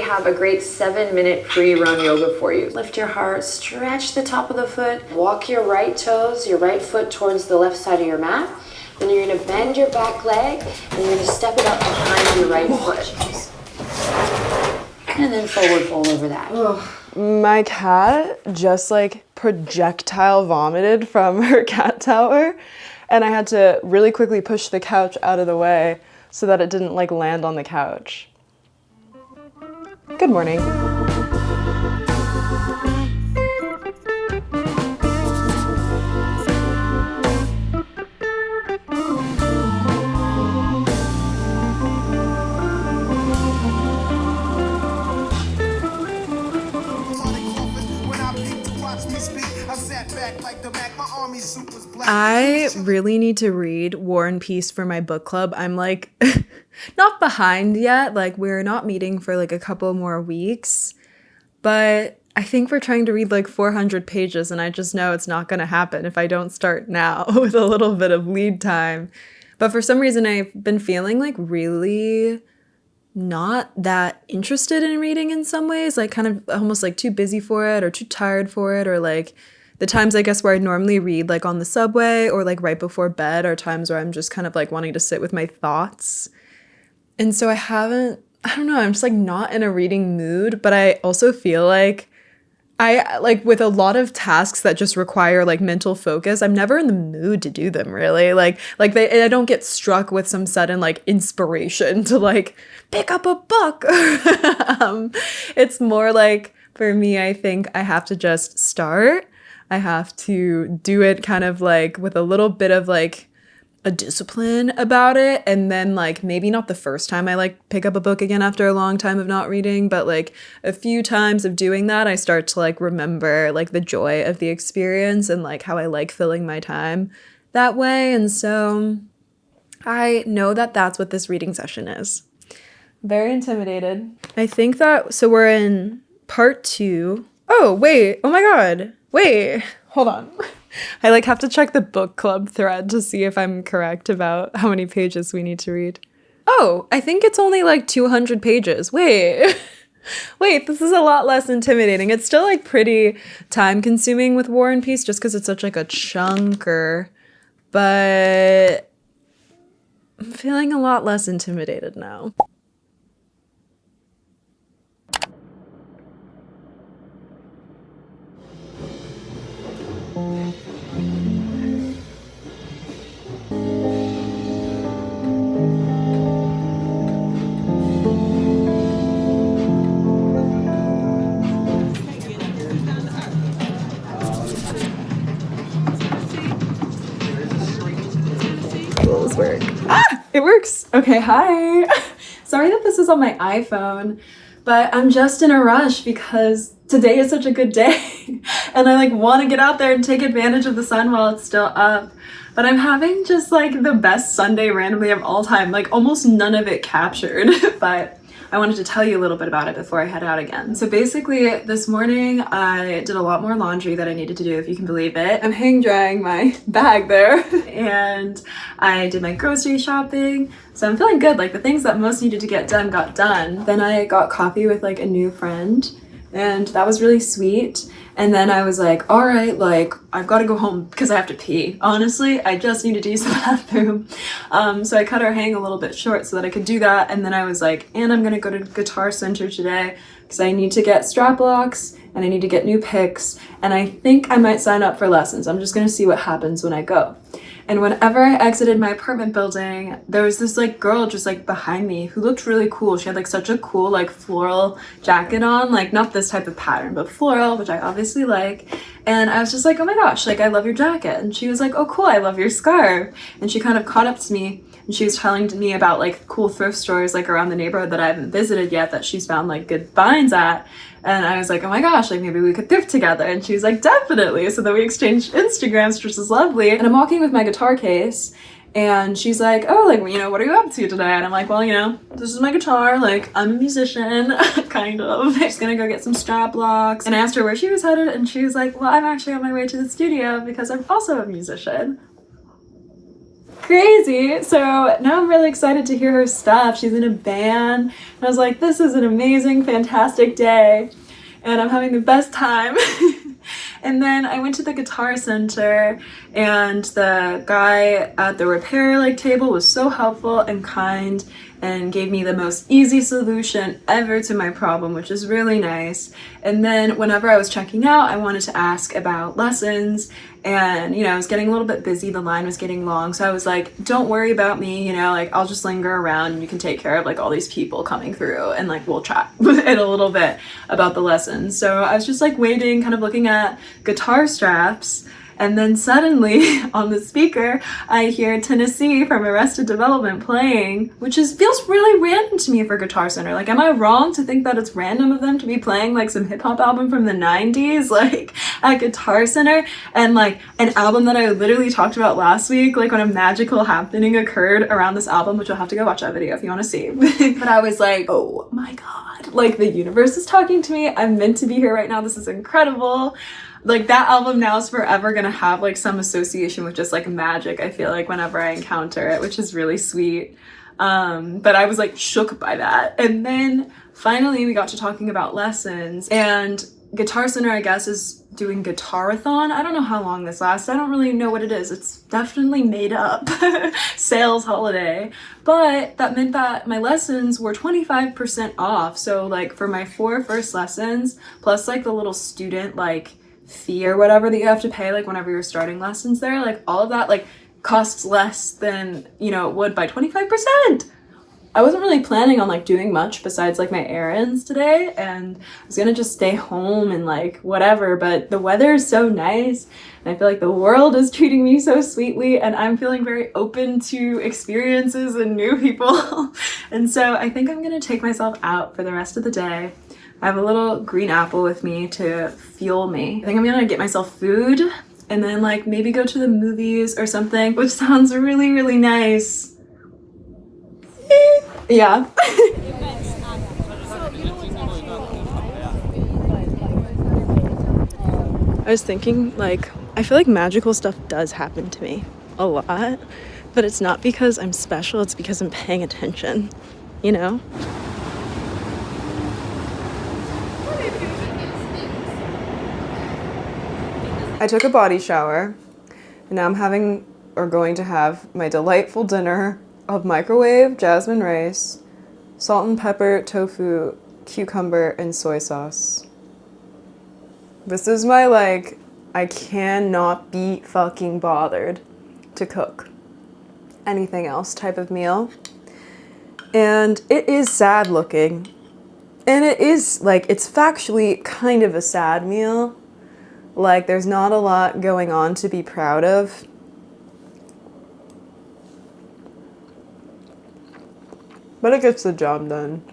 have a great 7-minute pre-run yoga for you. Lift your heart, stretch the top of the foot, walk your right toes, your right foot towards the left side of your mat. Then you're gonna bend your back leg and you're gonna step it up behind your right foot. And then forward fold over that. My cat just like projectile vomited from her cat tower, and I had to really quickly push the couch out of the way so that it didn't like land on the couch. Good morning. I really need to read War and Peace for my book club. I'm like not behind yet. Like we're not meeting for like a couple more weeks, but I think we're trying to read like 400 pages and I just know it's not going to happen if I don't start now with a little bit of lead time. But for some reason I've been feeling like really not that interested in reading in some ways, like kind of almost like too busy for it or too tired for it, or like the times I guess where I normally read like on the subway or like right before bed are times where I'm just kind of like wanting to sit with my thoughts. And so I don't know, I'm just like not in a reading mood, but I also feel like I like with a lot of tasks that just require like mental focus, I'm never in the mood to do them really. I don't get struck with some sudden like inspiration to like pick up a book. It's more like for me, I think I have to just start. I have to do it kind of like with a little bit of like a discipline about it, and then like maybe not the first time I like pick up a book again after a long time of not reading, but like a few times of doing that I start to like remember like the joy of the experience and like how I like filling my time that way. And so I know that that's what this reading session is. Very intimidated. I think that so we're in part 2. Oh wait, oh my god, wait, hold on. I like have to check the book club thread to see if I'm correct about how many pages we need to read. Oh, I think it's only like 200 pages. Wait, this is a lot less intimidating. It's still like pretty time consuming with War and Peace just because it's such like a chunker, but I'm feeling a lot less intimidated now. Work. It works. Okay, hi. Sorry that this is on my iPhone, but I'm just in a rush because today is such a good day and I like want to get out there and take advantage of the sun while it's still up. But I'm having just like the best Sunday randomly of all time, like almost none of it captured, but I wanted to tell you a little bit about it before I head out again. So basically this morning I did a lot more laundry that I needed to do, if you can believe it. I'm hang drying my bag there and I did my grocery shopping. So I'm feeling good, like the things that most needed to get done got done. Then I got coffee with like a new friend and that was really sweet. And then I was like, all right, like I've got to go home because I have to pee. Honestly, I just needed to use the bathroom. So I cut our hang a little bit short so that I could do that. And then I was like, and I'm going to go to Guitar Center today because I need to get strap locks and I need to get new picks. And I think I might sign up for lessons. I'm just going to see what happens when I go. And whenever I exited my apartment building, there was this like girl just like behind me who looked really cool. She had like such a cool like floral jacket on, like not this type of pattern, but floral, which I obviously like. And I was just like, oh my gosh, like I love your jacket. And she was like, oh cool, I love your scarf. And she kind of caught up to me and she was telling me about like cool thrift stores like around the neighborhood that I haven't visited yet that she's found like good finds at. And I was like, oh my gosh, like maybe we could thrift together. And she was like, definitely. So then we exchanged Instagrams, which is lovely. And I'm walking with my guitar case and she's like, oh, like, you know, what are you up to today? And I'm like, well, you know, this is my guitar. Like, I'm a musician, kind of. I'm just gonna go get some strap locks. And I asked her where she was headed and she was like, well, I'm actually on my way to the studio because I'm also a musician. crazy. So now I'm really excited to hear her stuff. She's in a band. And I was like, this is an amazing, fantastic day. And I'm having the best time. And then I went to the Guitar Center, and the guy at the repair table was so helpful and kind and gave me the most easy solution ever to my problem, which is really nice. And then whenever I was checking out, I wanted to ask about lessons, and I was getting a little bit busy, the line was getting long, so I was like, don't worry about me, I'll just linger around and you can take care of all these people coming through, and we'll chat in a little bit about the lessons. So I was just waiting, kind of looking at guitar straps, and then suddenly on the speaker I hear Tennessee from Arrested Development playing, which feels really random to me for Guitar Center. Am I wrong to think that it's random of them to be playing some hip-hop album from the 90s at Guitar Center, and an album that I literally talked about last week, when a magical happening occurred around this album, which you'll have to go watch that video if you want to see. But I was like, oh my god, the universe is talking to me. I'm meant to be here right now. This is incredible. That album now is forever gonna have some association with just magic, I feel whenever I encounter it, which is really sweet. But I was shook by that. And then finally we got to talking about lessons, and Guitar Center, I guess, is doing Guitarathon. I don't know how long this lasts. I don't really know what it is. It's definitely made up sales holiday. But that meant that my lessons were 25% off. So for my 4 first lessons, plus the little student fee or whatever that you have to pay whenever you're starting lessons there, all of that costs less than it would by 25%. I wasn't really planning on doing much besides my errands today, and I was gonna just stay home and whatever, but the weather is so nice and I feel the world is treating me so sweetly, and I'm feeling very open to experiences and new people. And so I think I'm gonna take myself out for the rest of the day. I have a little green apple with me to fuel me. I think I'm gonna get myself food and then maybe go to the movies or something, which sounds really, really nice. Yeah. I was thinking, I feel magical stuff does happen to me a lot, but it's not because I'm special, it's because I'm paying attention, I took a body shower, and now I'm going to have my delightful dinner of microwave jasmine rice, salt and pepper, tofu, cucumber, and soy sauce. This is my I cannot be fucking bothered to cook anything else type of meal. And it is sad looking. And it is it's factually kind of a sad meal. There's not a lot going on to be proud of. But it gets the job done.